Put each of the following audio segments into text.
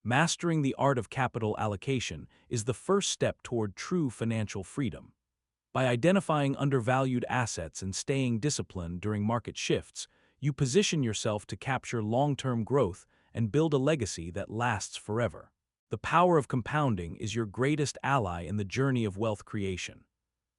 Mastering the art of capital allocation is the first step toward true financial freedom. By identifying undervalued assets and staying disciplined during market shifts, you position yourself to capture long-term growth and build a legacy that lasts forever. The power of compounding is your greatest ally in the journey of wealth creation.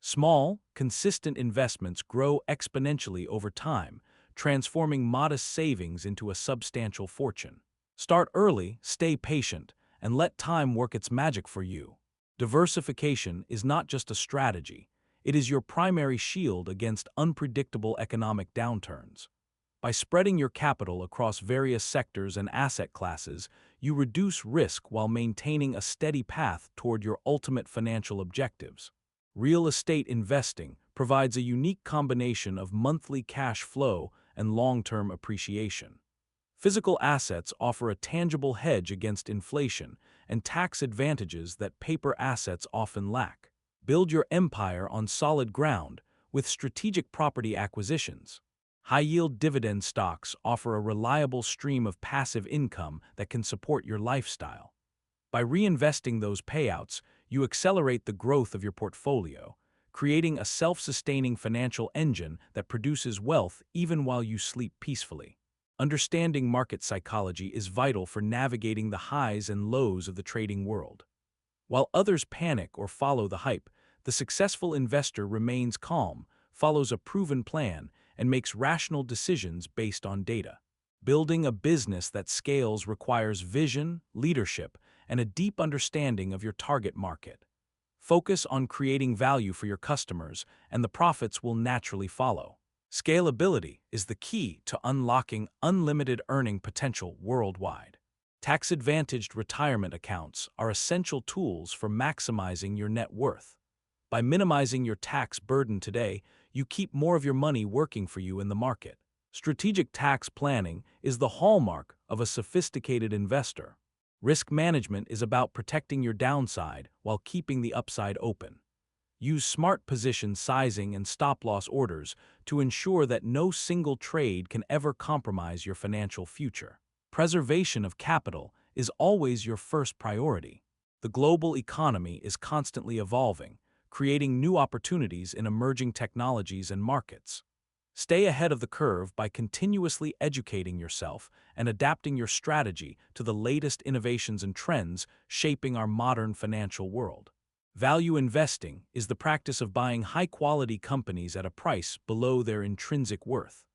Small, consistent investments grow exponentially over time, transforming modest savings into a substantial fortune. Start early, stay patient, and let time work its magic for you. Diversification is not just a strategy, it is your primary shield against unpredictable economic downturns. By spreading your capital across various sectors and asset classes, you reduce risk while maintaining a steady path toward your ultimate financial objectives. Real estate investing provides a unique combination of monthly cash flow and long-term appreciation. Physical assets offer a tangible hedge against inflation and tax advantages that paper assets often lack. Build your empire on solid ground with strategic property acquisitions. High-yield dividend stocks offer a reliable stream of passive income that can support your lifestyle. By reinvesting those payouts, you accelerate the growth of your portfolio, creating a self-sustaining financial engine that produces wealth even while you sleep peacefully. Understanding market psychology is vital for navigating the highs and lows of the trading world. While others panic or follow the hype, the successful investor remains calm, follows a proven plan, and makes rational decisions based on data. Building a business that scales requires vision, leadership, and a deep understanding of your target market. Focus on creating value for your customers, and the profits will naturally follow. Scalability is the key to unlocking unlimited earning potential worldwide. Tax-advantaged retirement accounts are essential tools for maximizing your net worth. By minimizing your tax burden today, you keep more of your money working for you in the market. Strategic tax planning is the hallmark of a sophisticated investor. Risk management is about protecting your downside while keeping the upside open. Use smart position sizing and stop-loss orders to ensure that no single trade can ever compromise your financial future. Preservation of capital is always your first priority. The global economy is constantly evolving, creating new opportunities in emerging technologies and markets. Stay ahead of the curve by continuously educating yourself and adapting your strategy to the latest innovations and trends shaping our modern financial world. Value investing is the practice of buying high-quality companies at a price below their intrinsic worth.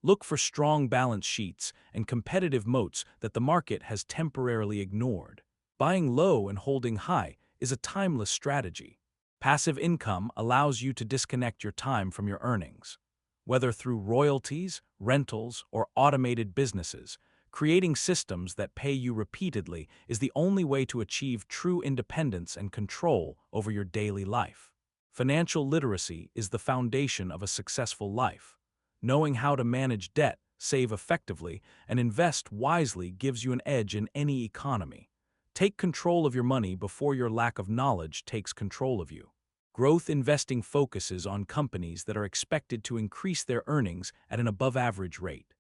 Look for strong balance sheets and competitive moats that the market has temporarily ignored. Buying low and holding high is a timeless strategy. Passive income allows you to disconnect your time from your earnings. Whether through royalties, rentals, or automated businesses, creating systems that pay you repeatedly is the only way to achieve true independence and control over your daily life. Financial literacy is the foundation of a successful life. Knowing how to manage debt, save effectively, and invest wisely gives you an edge in any economy. Take control of your money before your lack of knowledge takes control of you. Growth investing focuses on companies that are expected to increase their earnings at an above-average rate.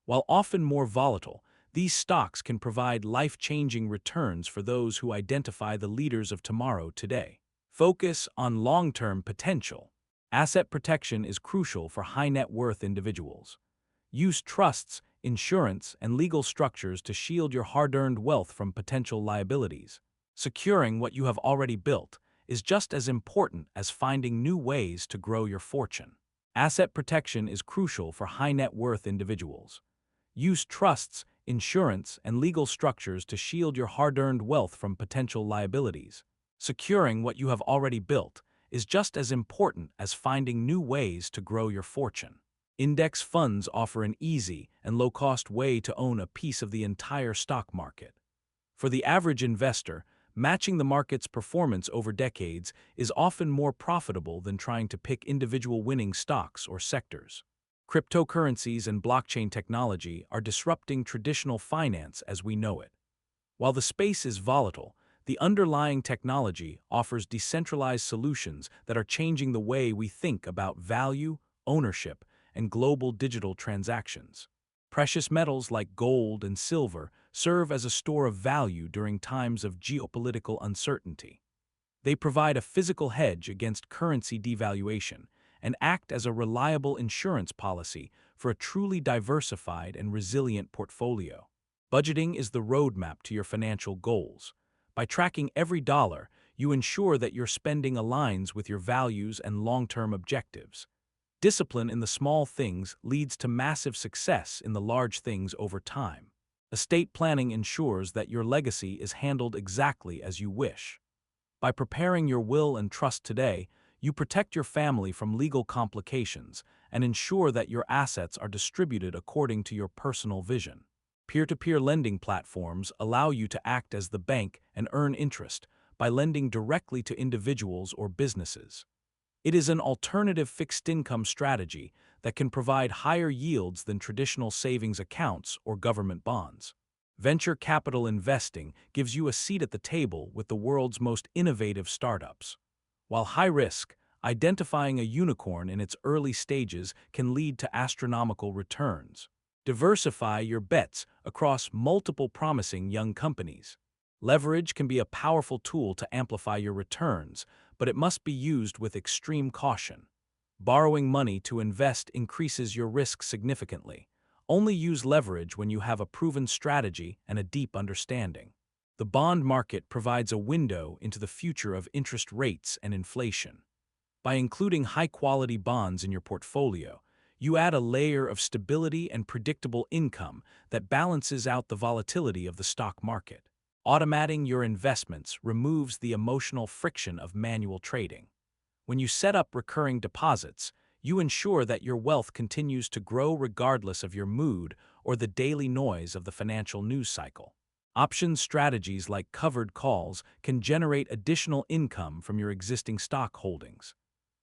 While often more volatile, these stocks can provide life-changing returns for those who identify the leaders of tomorrow today. Focus on long-term potential. Asset protection is crucial for high-net-worth individuals. Use trusts, insurance, and legal structures to shield your hard-earned wealth from potential liabilities. Securing what you have already built is just as important as finding new ways to grow your fortune. Asset protection is crucial for high-net-worth individuals. Use trusts, insurance, and legal structures to shield your hard-earned wealth from potential liabilities. Securing what you have already built is just as important as finding new ways to grow your fortune. Index funds offer an easy and low-cost way to own a piece of the entire stock market. For the average investor, matching the market's performance over decades is often more profitable than trying to pick individual winning stocks or sectors. Cryptocurrencies and blockchain technology are disrupting traditional finance as we know it. While the space is volatile, the underlying technology offers decentralized solutions that are changing the way we think about value, ownership, and global digital transactions. Precious metals like gold and silver serve as a store of value during times of geopolitical uncertainty. They provide a physical hedge against currency devaluation and act as a reliable insurance policy for a truly diversified and resilient portfolio. Budgeting is the roadmap to your financial goals. By tracking every dollar, you ensure that your spending aligns with your values and long-term objectives. Discipline in the small things leads to massive success in the large things over time. Estate planning ensures that your legacy is handled exactly as you wish. By preparing your will and trust today, you protect your family from legal complications and ensure that your assets are distributed according to your personal vision. Peer-to-peer lending platforms allow you to act as the bank and earn interest by lending directly to individuals or businesses. It is an alternative fixed-income strategy that can provide higher yields than traditional savings accounts or government bonds. Venture capital investing gives you a seat at the table with the world's most innovative startups. While high risk, identifying a unicorn in its early stages can lead to astronomical returns. Diversify your bets across multiple promising young companies. Leverage can be a powerful tool to amplify your returns, but it must be used with extreme caution. Borrowing money to invest increases your risk significantly. Only use leverage when you have a proven strategy and a deep understanding. The bond market provides a window into the future of interest rates and inflation. By including high-quality bonds in your portfolio, you add a layer of stability and predictable income that balances out the volatility of the stock market. Automating your investments removes the emotional friction of manual trading. When you set up recurring deposits, you ensure that your wealth continues to grow regardless of your mood or the daily noise of the financial news cycle. Options strategies like covered calls can generate additional income from your existing stock holdings.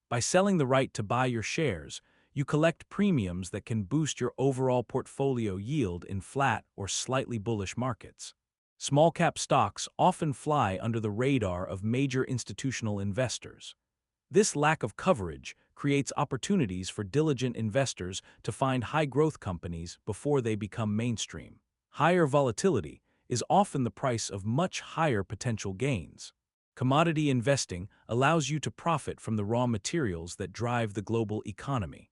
By selling the right to buy your shares, you collect premiums that can boost your overall portfolio yield in flat or slightly bullish markets. Small-cap stocks often fly under the radar of major institutional investors. This lack of coverage creates opportunities for diligent investors to find high-growth companies before they become mainstream. Higher volatility is often the price of much higher potential gains. Commodity investing allows you to profit from the raw materials that drive the global economy.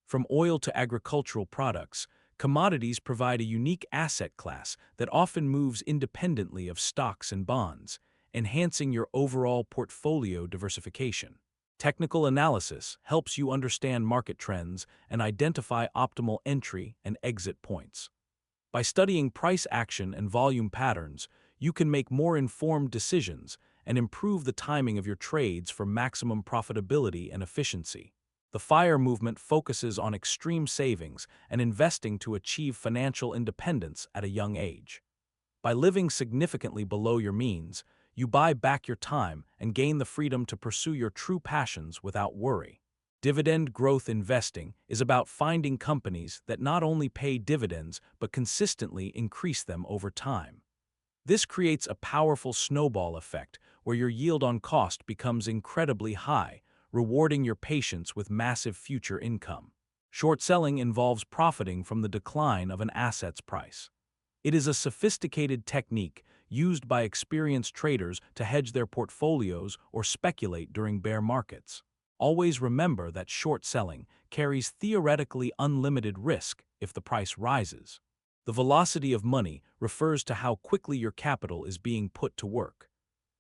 From oil to agricultural products, commodities provide a unique asset class that often moves independently of stocks and bonds, enhancing your overall portfolio diversification. Technical analysis helps you understand market trends and identify optimal entry and exit points. By studying price action and volume patterns, you can make more informed decisions and improve the timing of your trades for maximum profitability and efficiency. The FIRE movement focuses on extreme savings and investing to achieve financial independence at a young age. By living significantly below your means, you buy back your time and gain the freedom to pursue your true passions without worry. Dividend growth investing is about finding companies that not only pay dividends but consistently increase them over time. This creates a powerful snowball effect where your yield on cost becomes incredibly high, rewarding your patience with massive future income. Short selling involves profiting from the decline of an asset's price. It is a sophisticated technique used by experienced traders to hedge their portfolios or speculate during bear markets. Always remember that short selling carries theoretically unlimited risk if the price rises. The velocity of money refers to how quickly your capital is being put to work.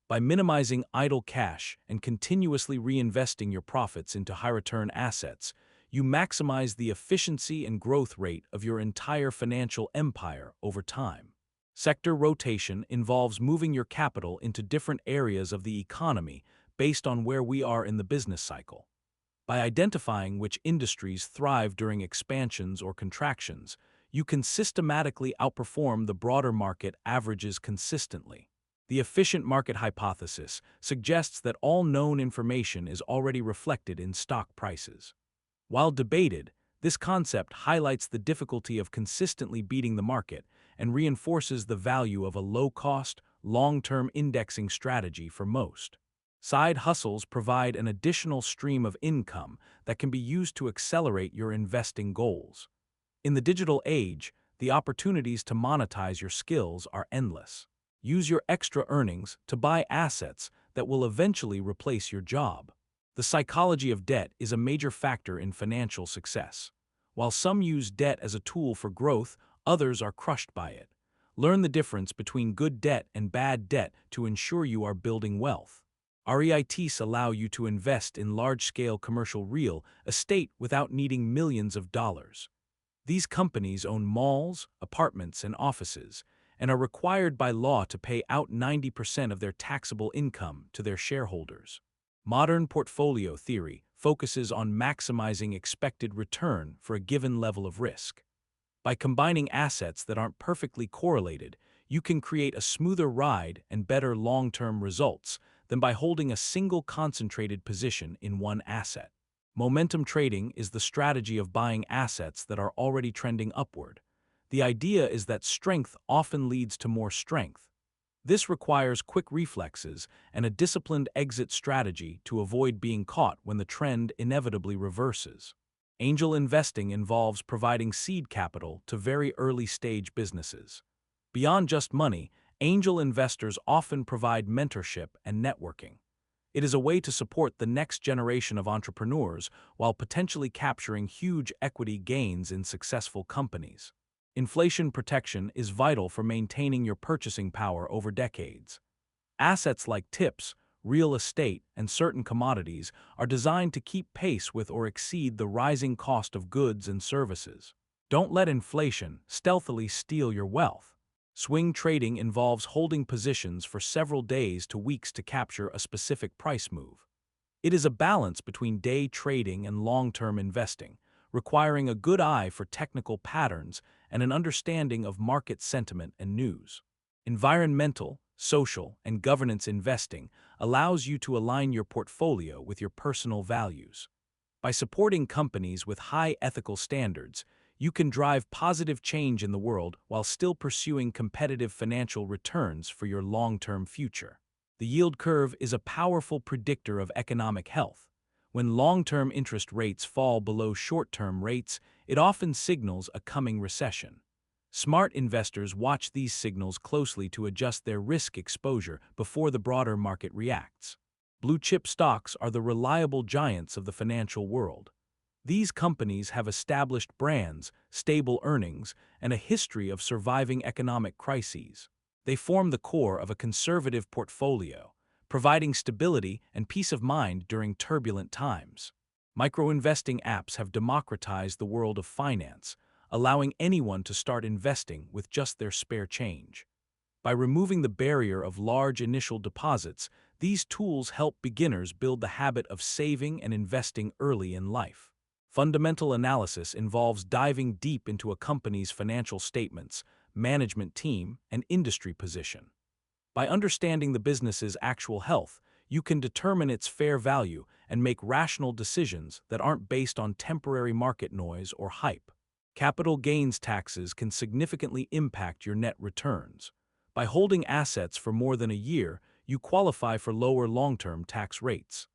By minimizing idle cash and continuously reinvesting your profits into high-return assets, you maximize the efficiency and growth rate of your entire financial empire over time. Sector rotation involves moving your capital into different areas of the economy based on where we are in the business cycle. By identifying which industries thrive during expansions or contractions, you can systematically outperform the broader market averages consistently. The efficient market hypothesis suggests that all known information is already reflected in stock prices. While debated, this concept highlights the difficulty of consistently beating the market and reinforces the value of a low-cost, long-term indexing strategy for most. Side hustles provide an additional stream of income that can be used to accelerate your investing goals. In the digital age, the opportunities to monetize your skills are endless. Use your extra earnings to buy assets that will eventually replace your job. The psychology of debt is a major factor in financial success. While some use debt as a tool for growth, others are crushed by it. Learn the difference between good debt and bad debt to ensure you are building wealth. REITs allow you to invest in large-scale commercial real estate without needing millions of dollars. These companies own malls, apartments, and offices, and are required by law to pay out 90% of their taxable income to their shareholders. Modern portfolio theory focuses on maximizing expected return for a given level of risk. By combining assets that aren't perfectly correlated, you can create a smoother ride and better long-term results than by holding a single concentrated position in one asset. Momentum trading is the strategy of buying assets that are already trending upward. The idea is that strength often leads to more strength. This requires quick reflexes and a disciplined exit strategy to avoid being caught when the trend inevitably reverses. Angel investing involves providing seed capital to very early-stage businesses. Beyond just money, angel investors often provide mentorship and networking. It is a way to support the next generation of entrepreneurs while potentially capturing huge equity gains in successful companies. Inflation protection is vital for maintaining your purchasing power over decades. Assets like tips, real estate, and certain commodities are designed to keep pace with or exceed the rising cost of goods and services. Don't let inflation stealthily steal your wealth. Swing trading involves holding positions for several days to weeks to capture a specific price move. It is a balance between day trading and long-term investing, requiring a good eye for technical patterns and an understanding of market sentiment and news. Environmental, social, and governance investing allows you to align your portfolio with your personal values. By supporting companies with high ethical standards, you can drive positive change in the world while still pursuing competitive financial returns for your long-term future. The yield curve is a powerful predictor of economic health. When long-term interest rates fall below short-term rates, it often signals a coming recession. Smart investors watch these signals closely to adjust their risk exposure before the broader market reacts. Blue-chip stocks are the reliable giants of the financial world. These companies have established brands, stable earnings, and a history of surviving economic crises. They form the core of a conservative portfolio, providing stability and peace of mind during turbulent times. Micro-investing apps have democratized the world of finance, allowing anyone to start investing with just their spare change. By removing the barrier of large initial deposits, these tools help beginners build the habit of saving and investing early in life. Fundamental analysis involves diving deep into a company's financial statements, management team, and industry position. By understanding the business's actual health, you can determine its fair value and make rational decisions that aren't based on temporary market noise or hype. Capital gains taxes can significantly impact your net returns. By holding assets for more than a year, you qualify for lower long-term tax rates.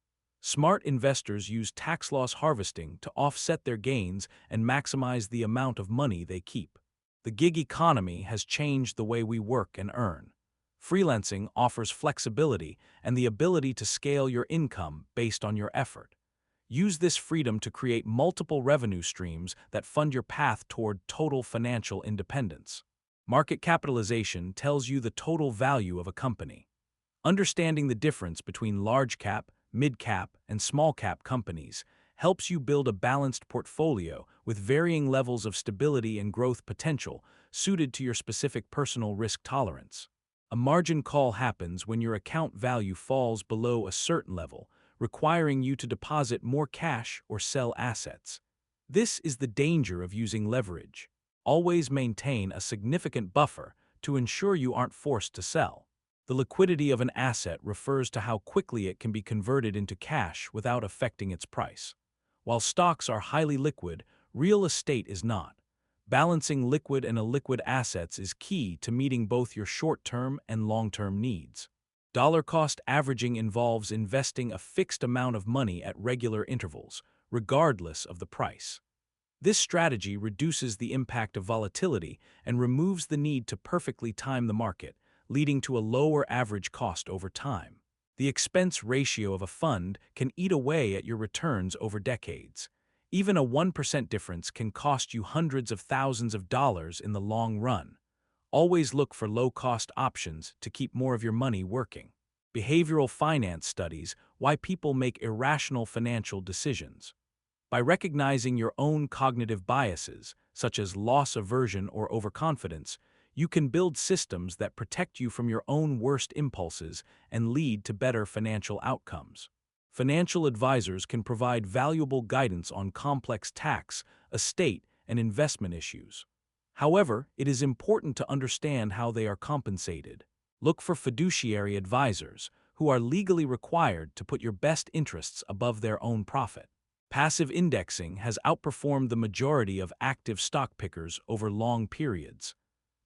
Smart investors use tax loss harvesting to offset their gains and maximize the amount of money they keep. The gig economy has changed the way we work and earn. Freelancing offers flexibility and the ability to scale your income based on your effort. Use this freedom to create multiple revenue streams that fund your path toward total financial independence. Market capitalization tells you the total value of a company. Understanding the difference between large-cap, mid-cap, and small-cap companies helps you build a balanced portfolio with varying levels of stability and growth potential suited to your specific personal risk tolerance. A margin call happens when your account value falls below a certain level, requiring you to deposit more cash or sell assets. This is the danger of using leverage. Always maintain a significant buffer to ensure you aren't forced to sell. The liquidity of an asset refers to how quickly it can be converted into cash without affecting its price. While stocks are highly liquid, real estate is not. Balancing liquid and illiquid assets is key to meeting both your short-term and long-term needs. Dollar-cost averaging involves investing a fixed amount of money at regular intervals, regardless of the price. This strategy reduces the impact of volatility and removes the need to perfectly time the market, leading to a lower average cost over time. The expense ratio of a fund can eat away at your returns over decades. Even a 1% difference can cost you hundreds of thousands of dollars in the long run. Always look for low-cost options to keep more of your money working. Behavioral finance studies why people make irrational financial decisions. By recognizing your own cognitive biases, such as loss aversion or overconfidence, you can build systems that protect you from your own worst impulses and lead to better financial outcomes. Financial advisors can provide valuable guidance on complex tax, estate, and investment issues. However, it is important to understand how they are compensated. Look for fiduciary advisors, who are legally required to put your best interests above their own profit. Passive indexing has outperformed the majority of active stock pickers over long periods.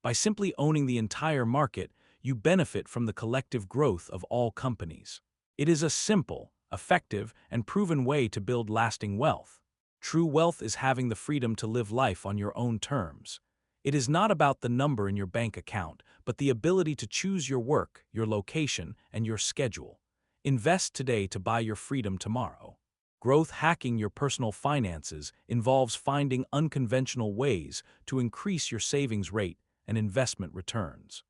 By simply owning the entire market, you benefit from the collective growth of all companies. It is a simple, effective, and proven way to build lasting wealth. True wealth is having the freedom to live life on your own terms. It is not about the number in your bank account, but the ability to choose your work, your location, and your schedule. Invest today to buy your freedom tomorrow. Growth hacking your personal finances involves finding unconventional ways to increase your savings rate and investment returns.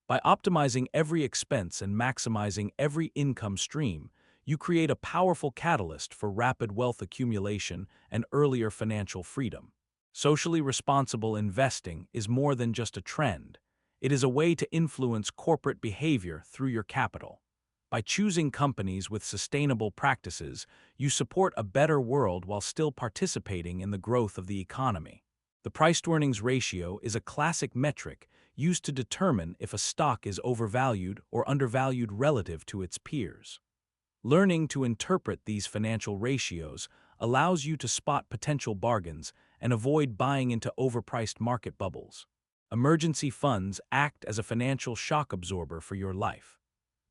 By optimizing every expense and maximizing every income stream, you create a powerful catalyst for rapid wealth accumulation and earlier financial freedom. Socially responsible investing is more than just a trend. It is a way to influence corporate behavior through your capital. By choosing companies with sustainable practices, you support a better world while still participating in the growth of the economy. The price-to-earnings ratio is a classic metric used to determine if a stock is overvalued or undervalued relative to its peers. Learning to interpret these financial ratios allows you to spot potential bargains and avoid buying into overpriced market bubbles. Emergency funds act as a financial shock absorber for your life.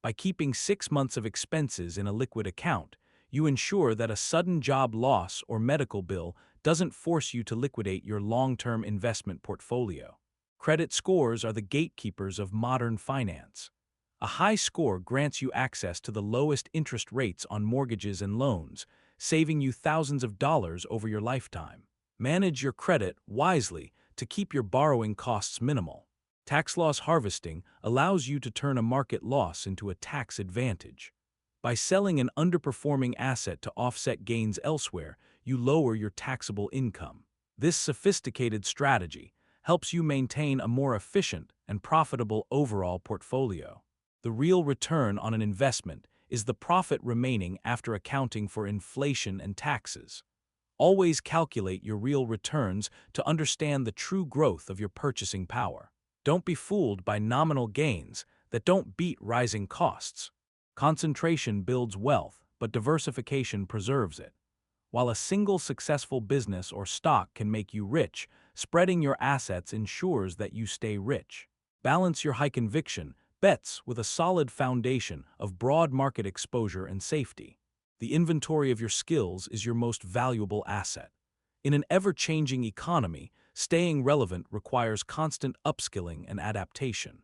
By keeping 6 months of expenses in a liquid account, you ensure that a sudden job loss or medical bill doesn't force you to liquidate your long-term investment portfolio. Credit scores are the gatekeepers of modern finance. A high score grants you access to the lowest interest rates on mortgages and loans, saving you thousands of dollars over your lifetime. Manage your credit wisely to keep your borrowing costs minimal. Tax loss harvesting allows you to turn a market loss into a tax advantage. By selling an underperforming asset to offset gains elsewhere, you lower your taxable income. This sophisticated strategy helps you maintain a more efficient and profitable overall portfolio. The real return on an investment is the profit remaining after accounting for inflation and taxes. Always calculate your real returns to understand the true growth of your purchasing power. Don't be fooled by nominal gains that don't beat rising costs. Concentration builds wealth, but diversification preserves it. While a single successful business or stock can make you rich, spreading your assets ensures that you stay rich. Balance your high conviction bets with a solid foundation of broad market exposure and safety. The inventory of your skills is your most valuable asset. In an ever-changing economy, staying relevant requires constant upskilling and adaptation.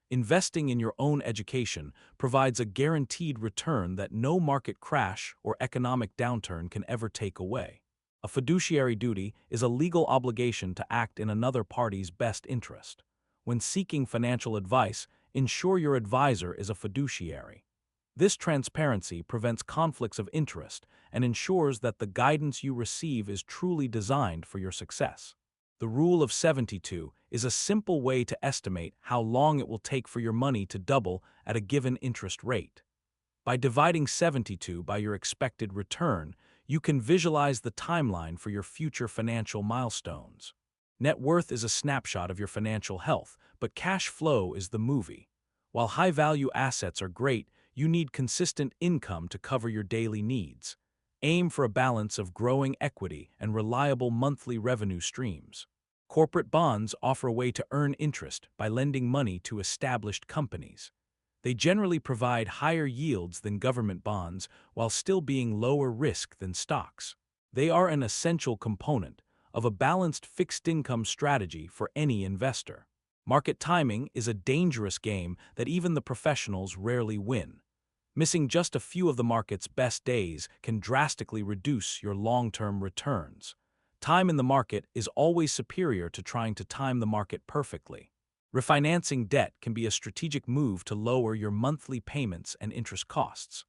Investing in your own education provides a guaranteed return that no market crash or economic downturn can ever take away. A fiduciary duty is a legal obligation to act in another party's best interest. When seeking financial advice, ensure your advisor is a fiduciary. This transparency prevents conflicts of interest and ensures that the guidance you receive is truly designed for your success. The Rule of 72 is a simple way to estimate how long it will take for your money to double at a given interest rate. By dividing 72 by your expected return, you can visualize the timeline for your future financial milestones. Net worth is a snapshot of your financial health, but cash flow is the movie. While high-value assets are great, you need consistent income to cover your daily needs. Aim for a balance of growing equity and reliable monthly revenue streams. Corporate bonds offer a way to earn interest by lending money to established companies. They generally provide higher yields than government bonds while still being lower risk than stocks. They are an essential component, of a balanced fixed income strategy for any investor. Market timing is a dangerous game that even the professionals rarely win. Missing just a few of the market's best days can drastically reduce your long-term returns. Time in the market is always superior to trying to time the market perfectly. Refinancing debt can be a strategic move to lower your monthly payments and interest costs.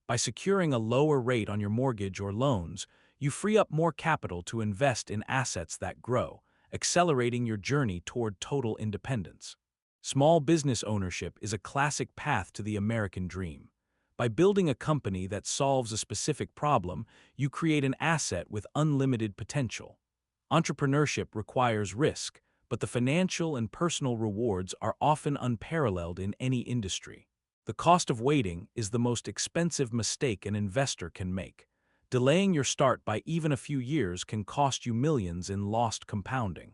By securing a lower rate on your mortgage or loans, you free up more capital to invest in assets that grow, accelerating your journey toward total independence. Small business ownership is a classic path to the American dream. By building a company that solves a specific problem, you create an asset with unlimited potential. Entrepreneurship requires risk, but the financial and personal rewards are often unparalleled in any industry. The cost of waiting is the most expensive mistake an investor can make. Delaying your start by even a few years can cost you millions in lost compounding.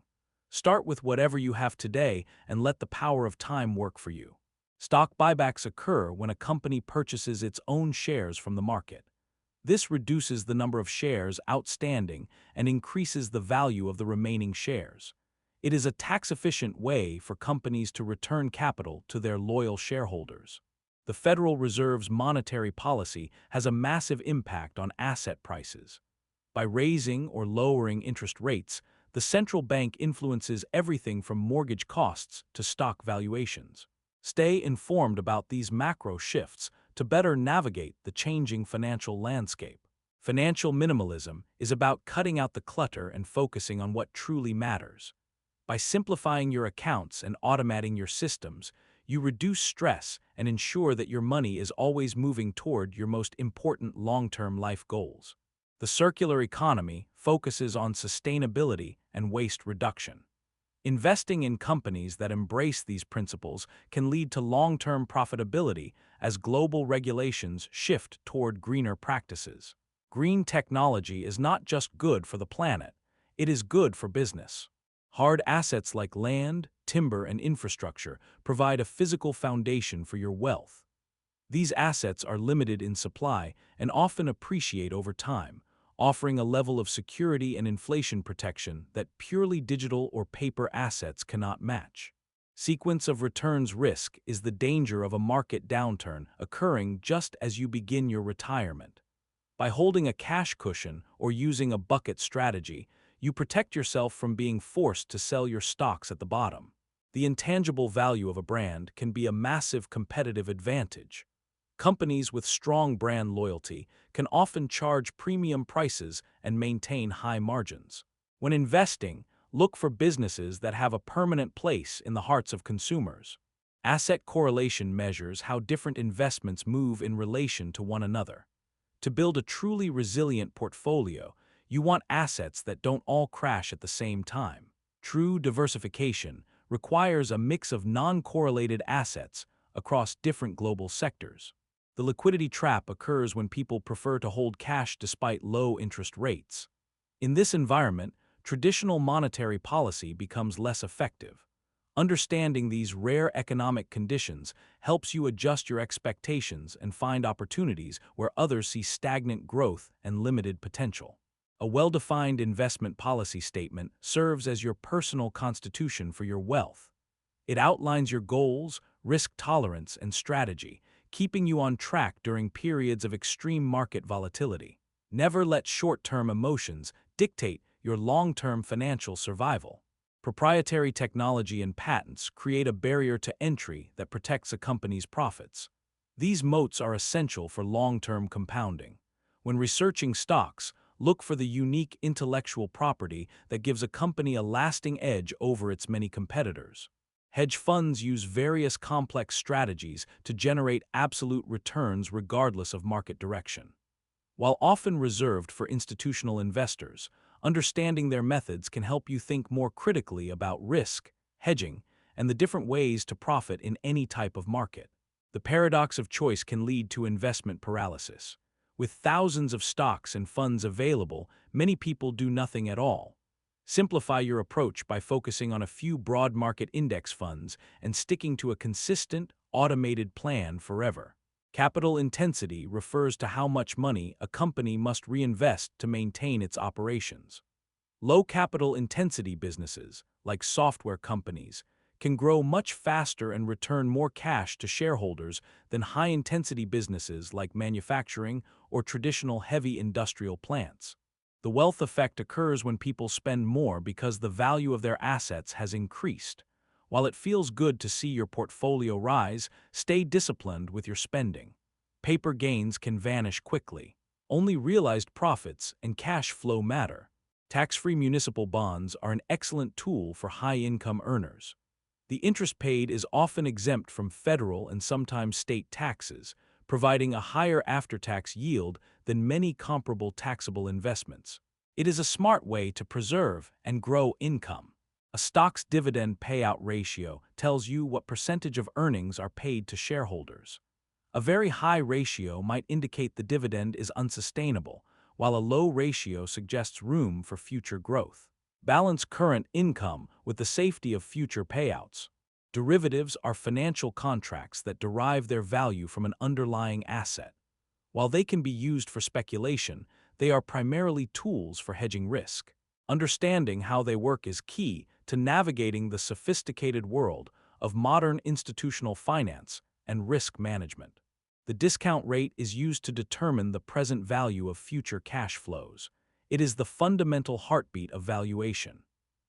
Start with whatever you have today and let the power of time work for you. Stock buybacks occur when a company purchases its own shares from the market. This reduces the number of shares outstanding and increases the value of the remaining shares. It is a tax-efficient way for companies to return capital to their loyal shareholders. The Federal Reserve's monetary policy has a massive impact on asset prices. By raising or lowering interest rates, the central bank influences everything from mortgage costs to stock valuations. Stay informed about these macro shifts to better navigate the changing financial landscape. Financial minimalism is about cutting out the clutter and focusing on what truly matters. By simplifying your accounts and automating your systems, you reduce stress and ensure that your money is always moving toward your most important long-term life goals. The circular economy focuses on sustainability and waste reduction. Investing in companies that embrace these principles can lead to long-term profitability as global regulations shift toward greener practices. Green technology is not just good for the planet, it is good for business. Hard assets like land, timber, and infrastructure provide a physical foundation for your wealth. These assets are limited in supply and often appreciate over time, offering a level of security and inflation protection that purely digital or paper assets cannot match. Sequence of returns risk is the danger of a market downturn occurring just as you begin your retirement. By holding a cash cushion or using a bucket strategy, you protect yourself from being forced to sell your stocks at the bottom. The intangible value of a brand can be a massive competitive advantage. Companies with strong brand loyalty can often charge premium prices and maintain high margins. When investing, look for businesses that have a permanent place in the hearts of consumers. Asset correlation measures how different investments move in relation to one another. To build a truly resilient portfolio, you want assets that don't all crash at the same time. True diversification requires a mix of non-correlated assets across different global sectors. The liquidity trap occurs when people prefer to hold cash despite low interest rates. In this environment, traditional monetary policy becomes less effective. Understanding these rare economic conditions helps you adjust your expectations and find opportunities where others see stagnant growth and limited potential. A well-defined investment policy statement serves as your personal constitution for your wealth. It outlines your goals, risk tolerance, and strategy, keeping you on track during periods of extreme market volatility. Never let short-term emotions dictate your long-term financial survival. Proprietary technology and patents create a barrier to entry that protects a company's profits. These moats are essential for long-term compounding. When researching stocks, look for the unique intellectual property that gives a company a lasting edge over its many competitors. Hedge funds use various complex strategies to generate absolute returns regardless of market direction. While often reserved for institutional investors, understanding their methods can help you think more critically about risk, hedging, and the different ways to profit in any type of market. The paradox of choice can lead to investment paralysis. With thousands of stocks and funds available, many people do nothing at all. Simplify your approach by focusing on a few broad market index funds and sticking to a consistent, automated plan forever. Capital intensity refers to how much money a company must reinvest to maintain its operations. Low capital intensity businesses, like software companies, can grow much faster and return more cash to shareholders than high-intensity businesses like manufacturing or traditional heavy industrial plants. The wealth effect occurs when people spend more because the value of their assets has increased. While it feels good to see your portfolio rise, stay disciplined with your spending. Paper gains can vanish quickly. Only realized profits and cash flow matter. Tax-free municipal bonds are an excellent tool for high-income earners. The interest paid is often exempt from federal and sometimes state taxes, providing a higher after-tax yield than many comparable taxable investments. It is a smart way to preserve and grow income. A stock's dividend payout ratio tells you what percentage of earnings are paid to shareholders. A very high ratio might indicate the dividend is unsustainable, while a low ratio suggests room for future growth. Balance current income with the safety of future payouts. Derivatives are financial contracts that derive their value from an underlying asset. While they can be used for speculation, they are primarily tools for hedging risk. Understanding how they work is key to navigating the sophisticated world of modern institutional finance and risk management. The discount rate is used to determine the present value of future cash flows. It is the fundamental heartbeat of valuation.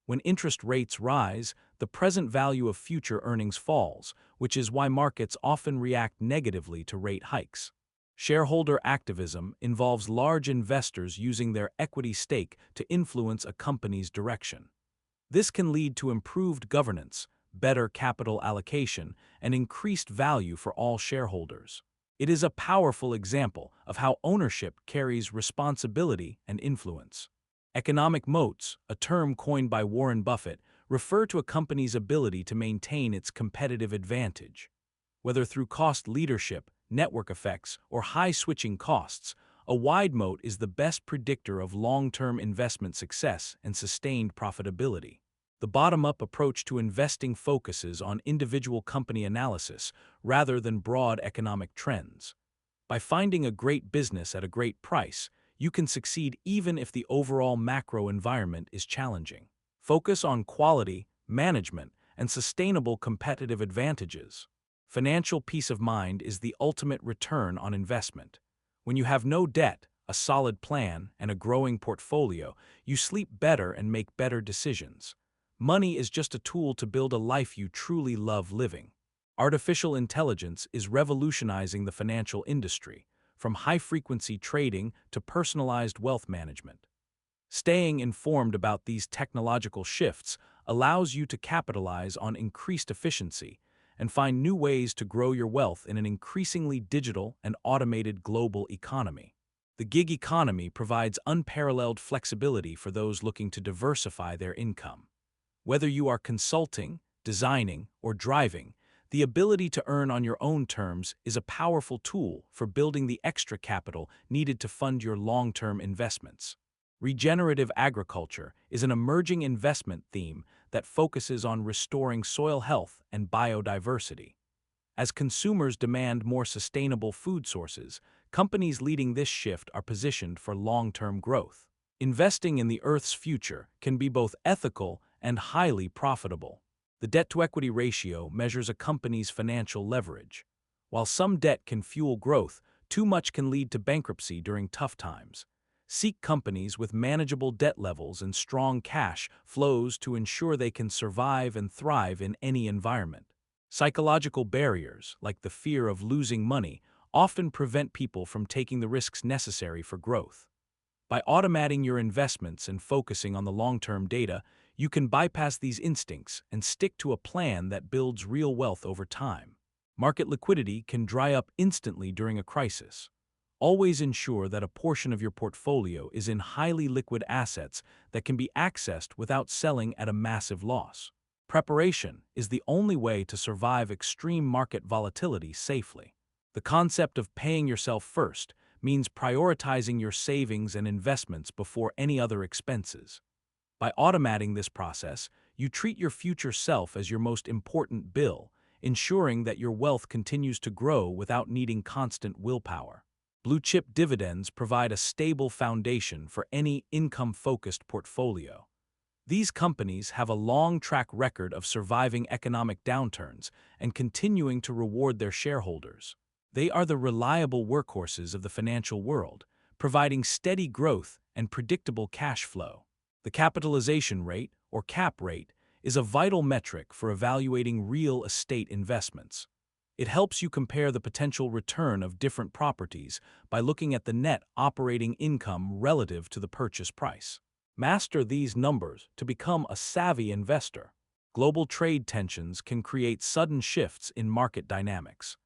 When interest rates rise, the present value of future earnings falls, which is why markets often react negatively to rate hikes. Shareholder activism involves large investors using their equity stake to influence a company's direction. This can lead to improved governance, better capital allocation, and increased value for all shareholders. It is a powerful example of how ownership carries responsibility and influence. Economic moats, a term coined by Warren Buffett, refer to a company's ability to maintain its competitive advantage. Whether through cost leadership, network effects, or high switching costs, a wide moat is the best predictor of long-term investment success and sustained profitability. The bottom-up approach to investing focuses on individual company analysis rather than broad economic trends. By finding a great business at a great price, you can succeed even if the overall macro environment is challenging. Focus on quality, management, and sustainable competitive advantages. Financial peace of mind is the ultimate return on investment. When you have no debt, a solid plan, and a growing portfolio, you sleep better and make better decisions. Money is just a tool to build a life you truly love living. Artificial intelligence is revolutionizing the financial industry, from high-frequency trading to personalized wealth management. Staying informed about these technological shifts allows you to capitalize on increased efficiency and find new ways to grow your wealth in an increasingly digital and automated global economy. The gig economy provides unparalleled flexibility for those looking to diversify their income. Whether you are consulting, designing, or driving, the ability to earn on your own terms is a powerful tool for building the extra capital needed to fund your long-term investments. Regenerative agriculture is an emerging investment theme that focuses on restoring soil health and biodiversity. As consumers demand more sustainable food sources, companies leading this shift are positioned for long-term growth. Investing in the Earth's future can be both ethical and highly profitable. The debt-to-equity ratio measures a company's financial leverage. While some debt can fuel growth, too much can lead to bankruptcy during tough times. Seek companies with manageable debt levels and strong cash flows to ensure they can survive and thrive in any environment. Psychological barriers, like the fear of losing money, often prevent people from taking the risks necessary for growth. By automating your investments and focusing on the long-term data, you can bypass these instincts and stick to a plan that builds real wealth over time. Market liquidity can dry up instantly during a crisis. Always ensure that a portion of your portfolio is in highly liquid assets that can be accessed without selling at a massive loss. Preparation is the only way to survive extreme market volatility safely. The concept of paying yourself first means prioritizing your savings and investments before any other expenses. By automating this process, you treat your future self as your most important bill, ensuring that your wealth continues to grow without needing constant willpower. Blue-chip dividends provide a stable foundation for any income-focused portfolio. These companies have a long track record of surviving economic downturns and continuing to reward their shareholders. They are the reliable workhorses of the financial world, providing steady growth and predictable cash flow. The capitalization rate, or cap rate, is a vital metric for evaluating real estate investments. It helps you compare the potential return of different properties by looking at the net operating income relative to the purchase price. Master these numbers to become a savvy investor. Global trade tensions can create sudden shifts in market dynamics.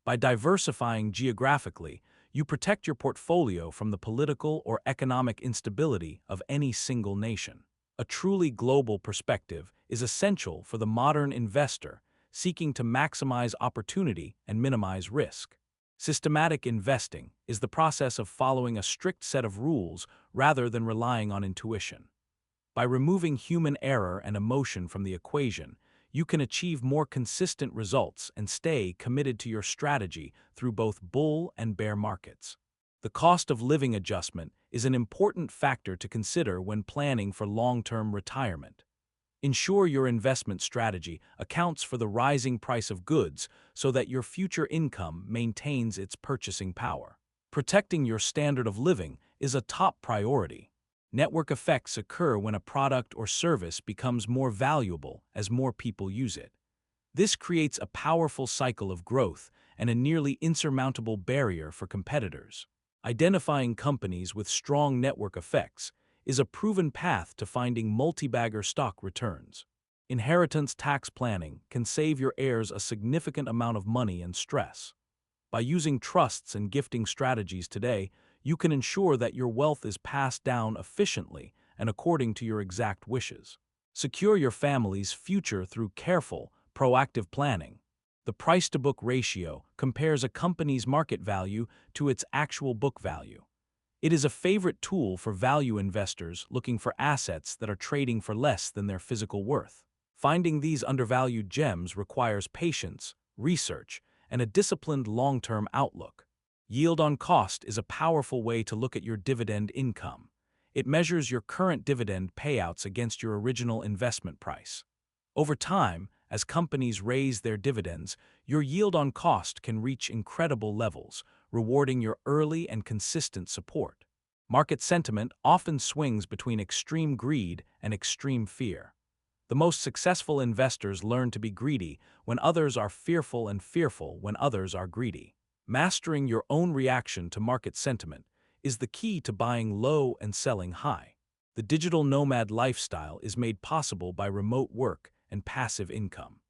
By diversifying geographically, you protect your portfolio from the political or economic instability of any single nation. A truly global perspective is essential for the modern investor seeking to maximize opportunity and minimize risk. Systematic investing is the process of following a strict set of rules rather than relying on intuition. By removing human error and emotion from the equation, you can achieve more consistent results and stay committed to your strategy through both bull and bear markets. The cost of living adjustment is an important factor to consider when planning for long-term retirement. Ensure your investment strategy accounts for the rising price of goods so that your future income maintains its purchasing power. Protecting your standard of living is a top priority. Network effects occur when a product or service becomes more valuable as more people use it. This creates a powerful cycle of growth and a nearly insurmountable barrier for competitors. Identifying companies with strong network effects is a proven path to finding multi-bagger stock returns. Inheritance tax planning can save your heirs a significant amount of money and stress. By using trusts and gifting strategies today, you can ensure that your wealth is passed down efficiently and according to your exact wishes. Secure your family's future through careful, proactive planning. The price-to-book ratio compares a company's market value to its actual book value. It is a favorite tool for value investors looking for assets that are trading for less than their physical worth. Finding these undervalued gems requires patience, research, and a disciplined long-term outlook. Yield on cost is a powerful way to look at your dividend income. It measures your current dividend payouts against your original investment price. Over time, as companies raise their dividends, your yield on cost can reach incredible levels, rewarding your early and consistent support. Market sentiment often swings between extreme greed and extreme fear. The most successful investors learn to be greedy when others are fearful and fearful when others are greedy. Mastering your own reaction to market sentiment is the key to buying low and selling high. The digital nomad lifestyle is made possible by remote work and passive income.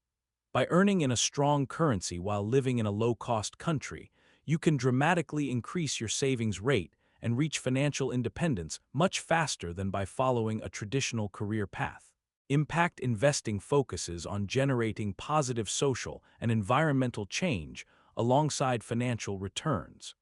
By earning in a strong currency while living in a low-cost country, you can dramatically increase your savings rate and reach financial independence much faster than by following a traditional career path. Impact investing focuses on generating positive social and environmental change alongside financial returns.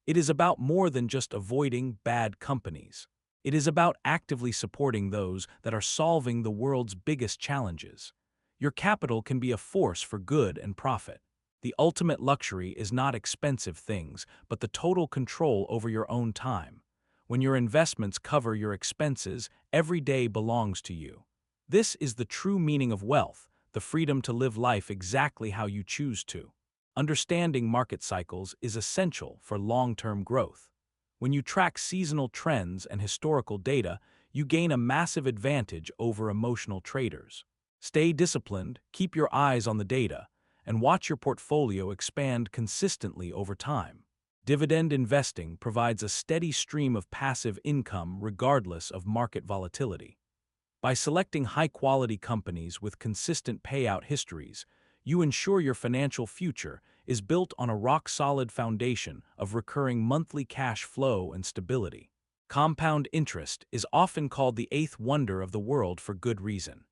It is about more than just avoiding bad companies. It is about actively supporting those that are solving the world's biggest challenges. Your capital can be a force for good and profit. The ultimate luxury is not expensive things, but the total control over your own time. When your investments cover your expenses, every day belongs to you. This is the true meaning of wealth, the freedom to live life exactly how you choose to. Understanding market cycles is essential for long-term growth. When you track seasonal trends and historical data, you gain a massive advantage over emotional traders. Stay disciplined, keep your eyes on the data, and watch your portfolio expand consistently over time. Dividend investing provides a steady stream of passive income regardless of market volatility. By selecting high-quality companies with consistent payout histories, you ensure your financial future is built on a rock-solid foundation of recurring monthly cash flow and stability. Compound interest is often called the eighth wonder of the world for good reason.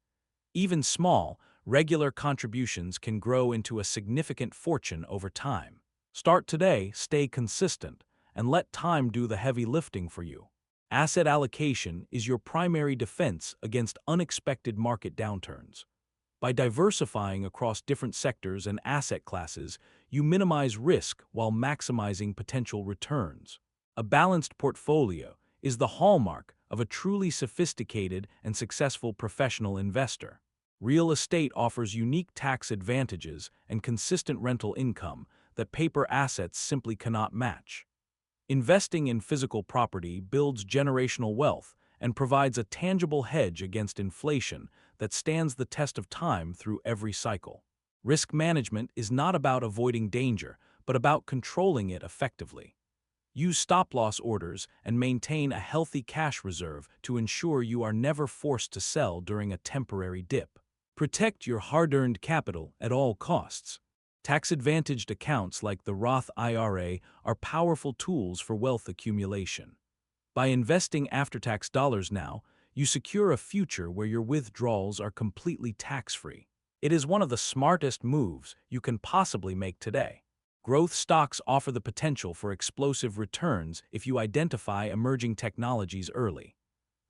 Even small, regular contributions can grow into a significant fortune over time. Start today, stay consistent, and let time do the heavy lifting for you. Asset allocation is your primary defense against unexpected market downturns. By diversifying across different sectors and asset classes, you minimize risk while maximizing potential returns. A balanced portfolio is the hallmark of a truly sophisticated and successful professional investor. Real estate offers unique tax advantages and consistent rental income that paper assets simply cannot match. Investing in physical property builds generational wealth and provides a tangible hedge against inflation that stands the test of time through every cycle. Risk management is not about avoiding danger, but about controlling it effectively. Use stop-loss orders and maintain a healthy cash reserve to ensure you are never forced to sell during a temporary dip. Protect your hard-earned capital at all costs. Tax-advantaged accounts like the Roth IRA are powerful tools for wealth accumulation. By investing after-tax dollars now, you secure a future where your withdrawals are completely tax-free. It is one of the smartest moves you can possibly make today. Growth stocks offer the potential for explosive returns if you identify emerging technologies early.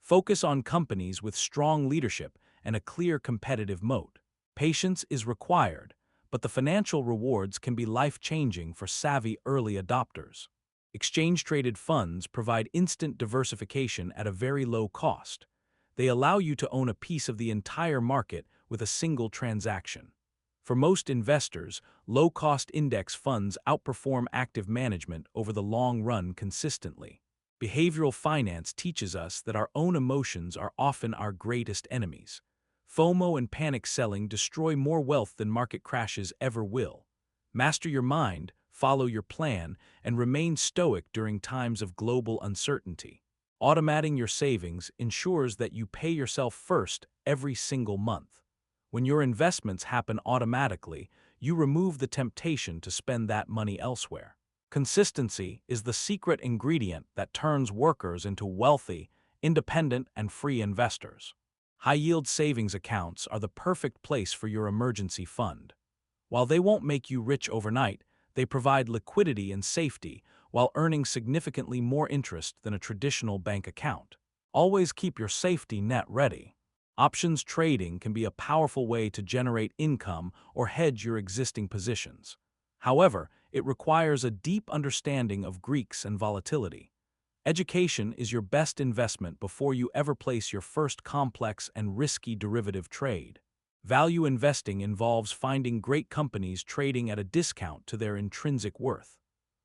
Focus on companies with strong leadership and a clear competitive moat. Patience is required, but the financial rewards can be life-changing for savvy early adopters. Exchange-traded funds provide instant diversification at a very low cost. They allow you to own a piece of the entire market with a single transaction. For most investors, low-cost index funds outperform active management over the long run consistently. Behavioral finance teaches us that our own emotions are often our greatest enemies. FOMO and panic selling destroy more wealth than market crashes ever will. Master your mind, follow your plan, and remain stoic during times of global uncertainty. Automating your savings ensures that you pay yourself first every single month. When your investments happen automatically, you remove the temptation to spend that money elsewhere. Consistency is the secret ingredient that turns workers into wealthy, independent, and free investors. High-yield savings accounts are the perfect place for your emergency fund. While they won't make you rich overnight, they provide liquidity and safety while earning significantly more interest than a traditional bank account. Always keep your safety net ready. Options trading can be a powerful way to generate income or hedge your existing positions. However, it requires a deep understanding of Greeks and volatility. Education is your best investment before you ever place your first complex and risky derivative trade. Value investing involves finding great companies trading at a discount to their intrinsic worth.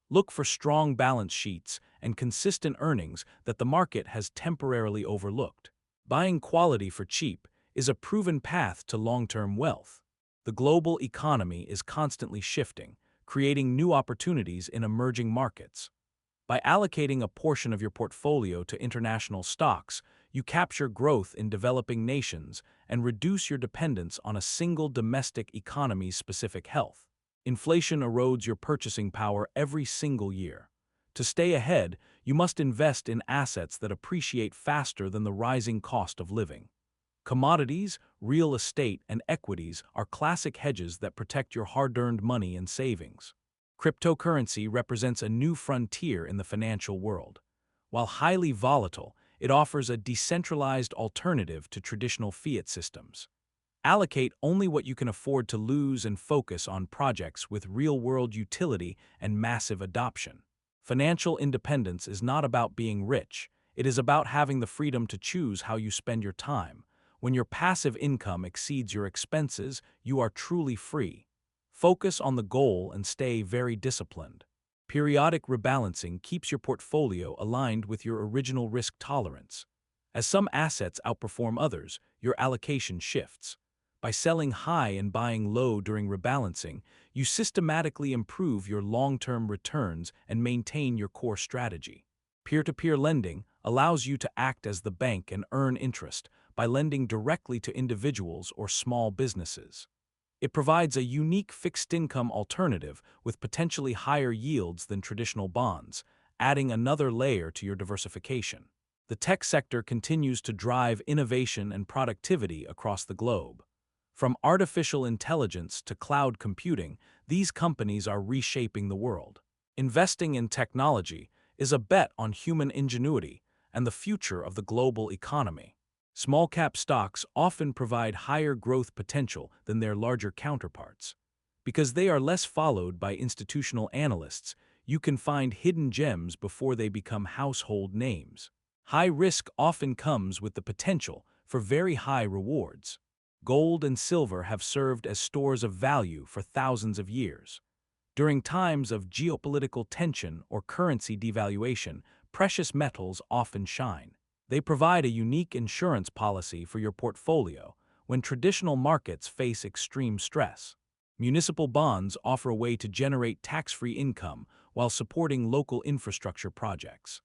Look for strong balance sheets and consistent earnings that the market has temporarily overlooked. Buying quality for cheap is a proven path to long-term wealth. The global economy is constantly shifting, creating new opportunities in emerging markets. By allocating a portion of your portfolio to international stocks, you capture growth in developing nations and reduce your dependence on a single domestic economy's specific health. Inflation erodes your purchasing power every single year. To stay ahead, you must invest in assets that appreciate faster than the rising cost of living. Commodities, real estate, and equities are classic hedges that protect your hard-earned money and savings. Cryptocurrency represents a new frontier in the financial world. While highly volatile, it offers a decentralized alternative to traditional fiat systems. Allocate only what you can afford to lose and focus on projects with real-world utility and massive adoption. Financial independence is not about being rich. It is about having the freedom to choose how you spend your time. When your passive income exceeds your expenses, you are truly free. Focus on the goal and stay very disciplined. Periodic rebalancing keeps your portfolio aligned with your original risk tolerance. As some assets outperform others, your allocation shifts. By selling high and buying low during rebalancing, you systematically improve your long-term returns and maintain your core strategy. Peer-to-peer lending allows you to act as the bank and earn interest by lending directly to individuals or small businesses. It provides a unique fixed-income alternative with potentially higher yields than traditional bonds, adding another layer to your diversification. The tech sector continues to drive innovation and productivity across the globe. From artificial intelligence to cloud computing, these companies are reshaping the world. Investing in technology is a bet on human ingenuity and the future of the global economy. Small-cap stocks often provide higher growth potential than their larger counterparts. Because they are less followed by institutional analysts, you can find hidden gems before they become household names. High risk often comes with the potential for very high rewards. Gold and silver have served as stores of value for thousands of years. During times of geopolitical tension or currency devaluation, precious metals often shine. They provide a unique insurance policy for your portfolio when traditional markets face extreme stress. Municipal bonds offer a way to generate tax-free income while supporting local infrastructure projects.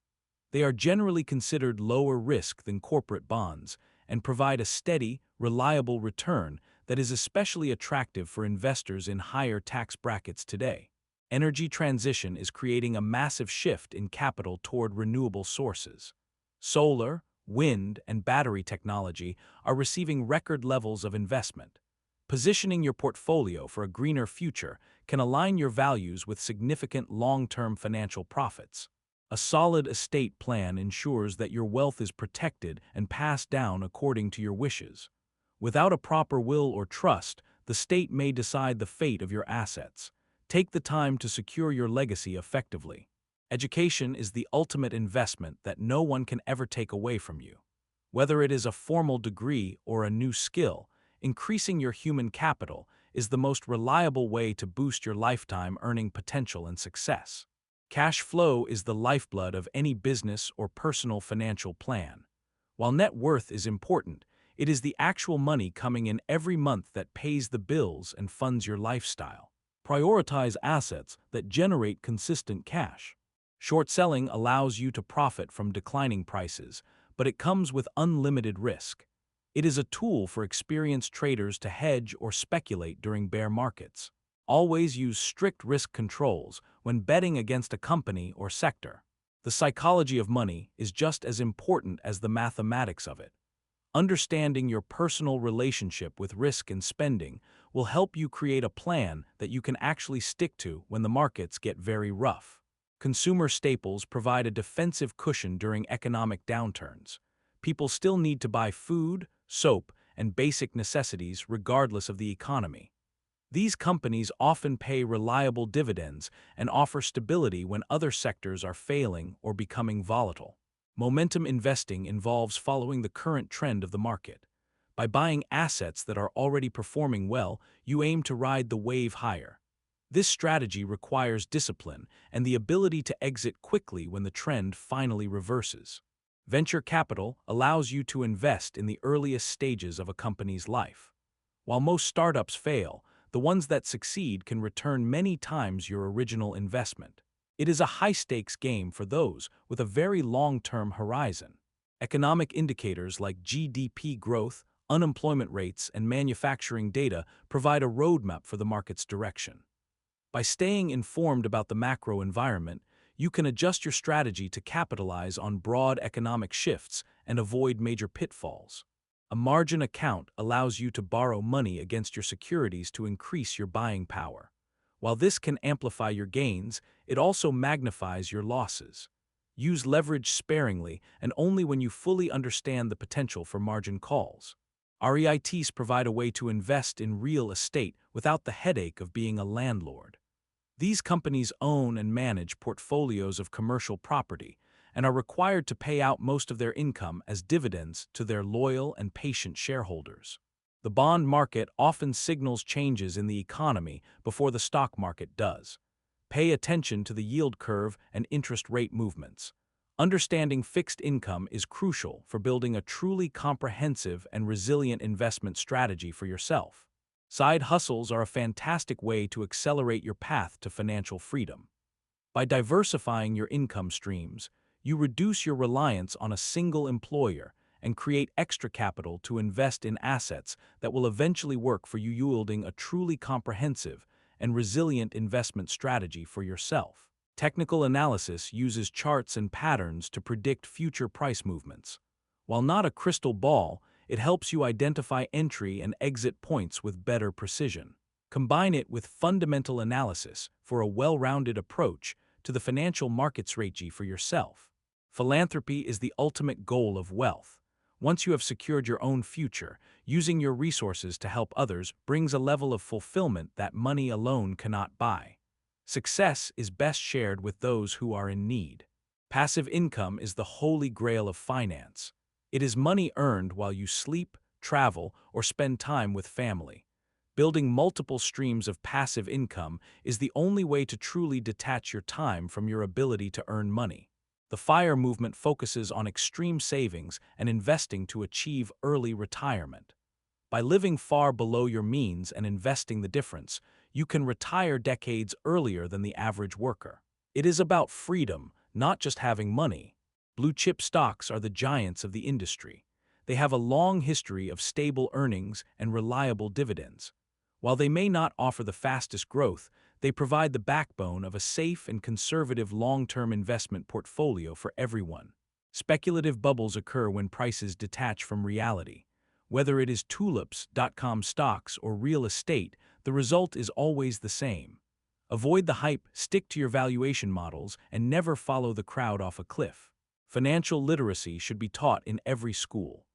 They are generally considered lower risk than corporate bonds and provide a steady, reliable return that is especially attractive for investors in higher tax brackets today. Energy transition is creating a massive shift in capital toward renewable sources. Solar, wind, and battery technology are receiving record levels of investment. Positioning your portfolio for a greener future can align your values with significant long-term financial profits. A solid estate plan ensures that your wealth is protected and passed down according to your wishes. Without a proper will or trust, the state may decide the fate of your assets. Take the time to secure your legacy effectively. Education is the ultimate investment that no one can ever take away from you. Whether it is a formal degree or a new skill, increasing your human capital is the most reliable way to boost your lifetime earning potential and success. Cash flow is the lifeblood of any business or personal financial plan. While net worth is important, it is the actual money coming in every month that pays the bills and funds your lifestyle. Prioritize assets that generate consistent cash. Short selling allows you to profit from declining prices, but it comes with unlimited risk. It is a tool for experienced traders to hedge or speculate during bear markets. Always use strict risk controls when betting against a company or sector. The psychology of money is just as important as the mathematics of it. Understanding your personal relationship with risk and spending will help you create a plan that you can actually stick to when the markets get very rough. Consumer staples provide a defensive cushion during economic downturns. People still need to buy food, soap, and basic necessities regardless of the economy. These companies often pay reliable dividends and offer stability when other sectors are failing or becoming volatile. Momentum investing involves following the current trend of the market. By buying assets that are already performing well, you aim to ride the wave higher. This strategy requires discipline and the ability to exit quickly when the trend finally reverses. Venture capital allows you to invest in the earliest stages of a company's life. While most startups fail, the ones that succeed can return many times your original investment. It is a high-stakes game for those with a very long-term horizon. Economic indicators like GDP growth, unemployment rates, and manufacturing data provide a roadmap for the market's direction. By staying informed about the macro environment, you can adjust your strategy to capitalize on broad economic shifts and avoid major pitfalls. A margin account allows you to borrow money against your securities to increase your buying power. While this can amplify your gains, it also magnifies your losses. Use leverage sparingly and only when you fully understand the potential for margin calls. REITs provide a way to invest in real estate without the headache of being a landlord. These companies own and manage portfolios of commercial property and are required to pay out most of their income as dividends to their loyal and patient shareholders. The bond market often signals changes in the economy before the stock market does. Pay attention to the yield curve and interest rate movements. Understanding fixed income is crucial for building a truly comprehensive and resilient investment strategy for yourself. Side hustles are a fantastic way to accelerate your path to financial freedom. By diversifying your income streams, you reduce your reliance on a single employer and create extra capital to invest in assets that will eventually work for you, yielding a truly comprehensive and resilient investment strategy for yourself. Technical analysis uses charts and patterns to predict future price movements. While not a crystal ball, it helps you identify entry and exit points with better precision. Combine it with fundamental analysis for a well-rounded approach to the financial market strategy for yourself. Philanthropy is the ultimate goal of wealth. Once you have secured your own future, using your resources to help others brings a level of fulfillment that money alone cannot buy. Success is best shared with those who are in need. Passive income is the holy grail of finance. It is money earned while you sleep, travel, or spend time with family. Building multiple streams of passive income is the only way to truly detach your time from your ability to earn money. The FIRE movement focuses on extreme savings and investing to achieve early retirement. By living far below your means and investing the difference, you can retire decades earlier than the average worker. It is about freedom, not just having money. Blue-chip stocks are the giants of the industry. They have a long history of stable earnings and reliable dividends. While they may not offer the fastest growth, they provide the backbone of a safe and conservative long-term investment portfolio for everyone. Speculative bubbles occur when prices detach from reality. Whether it is tulips.com stocks or real estate, the result is always the same. Avoid the hype, stick to your valuation models, and never follow the crowd off a cliff. Financial literacy should be taught in every school.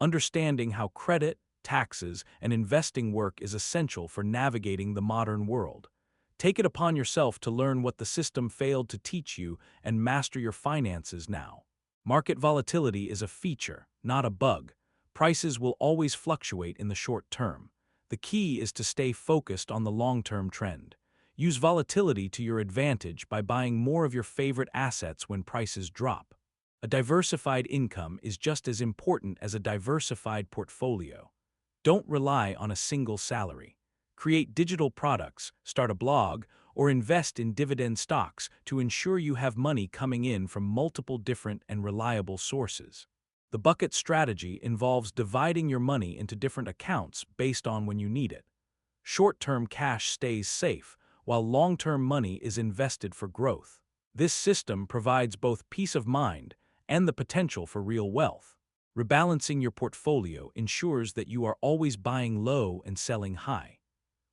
Understanding how credit, taxes, and investing work is essential for navigating the modern world. Take it upon yourself to learn what the system failed to teach you and master your finances now. Market volatility is a feature, not a bug. Prices will always fluctuate in the short term. The key is to stay focused on the long-term trend. Use volatility to your advantage by buying more of your favorite assets when prices drop. A diversified income is just as important as a diversified portfolio. Don't rely on a single salary. Create digital products, start a blog, or invest in dividend stocks to ensure you have money coming in from multiple different and reliable sources. The bucket strategy involves dividing your money into different accounts based on when you need it. Short-term cash stays safe, while long-term money is invested for growth. This system provides both peace of mind and the potential for real wealth. Rebalancing your portfolio ensures that you are always buying low and selling high.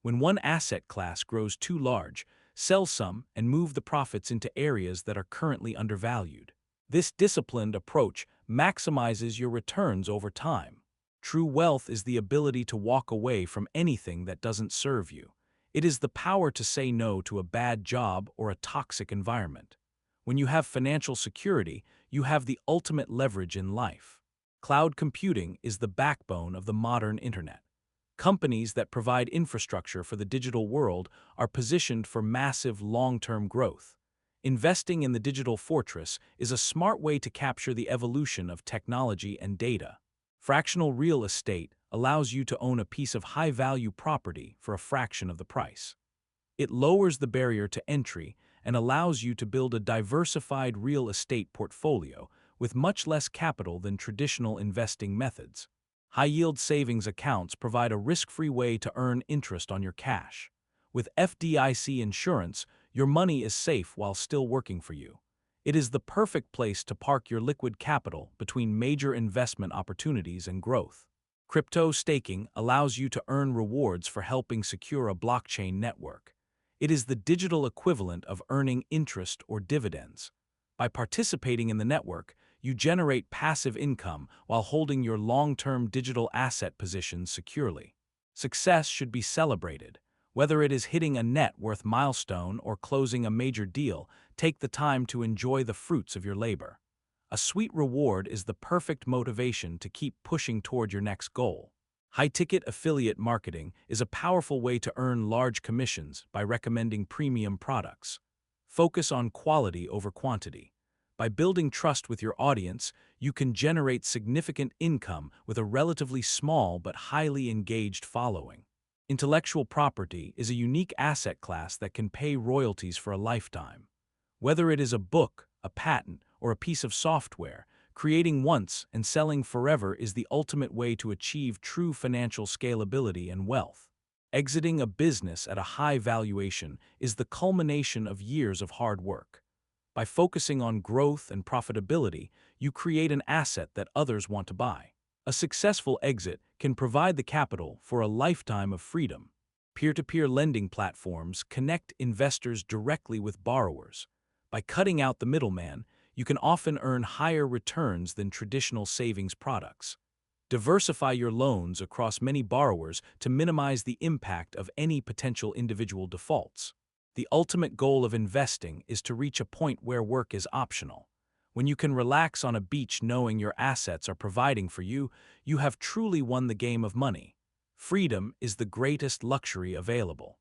When one asset class grows too large, sell some and move the profits into areas that are currently undervalued. This disciplined approach maximizes your returns over time. True wealth is the ability to walk away from anything that doesn't serve you. It is the power to say no to a bad job or a toxic environment. When you have financial security, you have the ultimate leverage in life. Cloud computing is the backbone of the modern internet. Companies that provide infrastructure for the digital world are positioned for massive long-term growth. Investing in the digital fortress is a smart way to capture the evolution of technology and data. Fractional real estate allows you to own a piece of high-value property for a fraction of the price. It lowers the barrier to entry and allows you to build a diversified real estate portfolio with much less capital than traditional investing methods. High-yield savings accounts provide a risk-free way to earn interest on your cash. With FDIC insurance, your money is safe while still working for you. It is the perfect place to park your liquid capital between major investment opportunities and growth. Crypto staking allows you to earn rewards for helping secure a blockchain network. It is the digital equivalent of earning interest or dividends. By participating in the network, you generate passive income while holding your long-term digital asset positions securely. Success should be celebrated. Whether it is hitting a net worth milestone or closing a major deal, take the time to enjoy the fruits of your labor. A sweet reward is the perfect motivation to keep pushing toward your next goal. High-ticket affiliate marketing is a powerful way to earn large commissions by recommending premium products. Focus on quality over quantity. By building trust with your audience, you can generate significant income with a relatively small but highly engaged following. Intellectual property is a unique asset class that can pay royalties for a lifetime. Whether it is a book, a patent, or a piece of software, creating once and selling forever is the ultimate way to achieve true financial scalability and wealth. Exiting a business at a high valuation is the culmination of years of hard work. By focusing on growth and profitability, you create an asset that others want to buy. A successful exit can provide the capital for a lifetime of freedom. Peer-to-peer lending platforms connect investors directly with borrowers. By cutting out the middleman, you can often earn higher returns than traditional savings products. Diversify your loans across many borrowers to minimize the impact of any potential individual defaults. The ultimate goal of investing is to reach a point where work is optional. When you can relax on a beach knowing your assets are providing for you, you have truly won the game of money. Freedom is the greatest luxury available.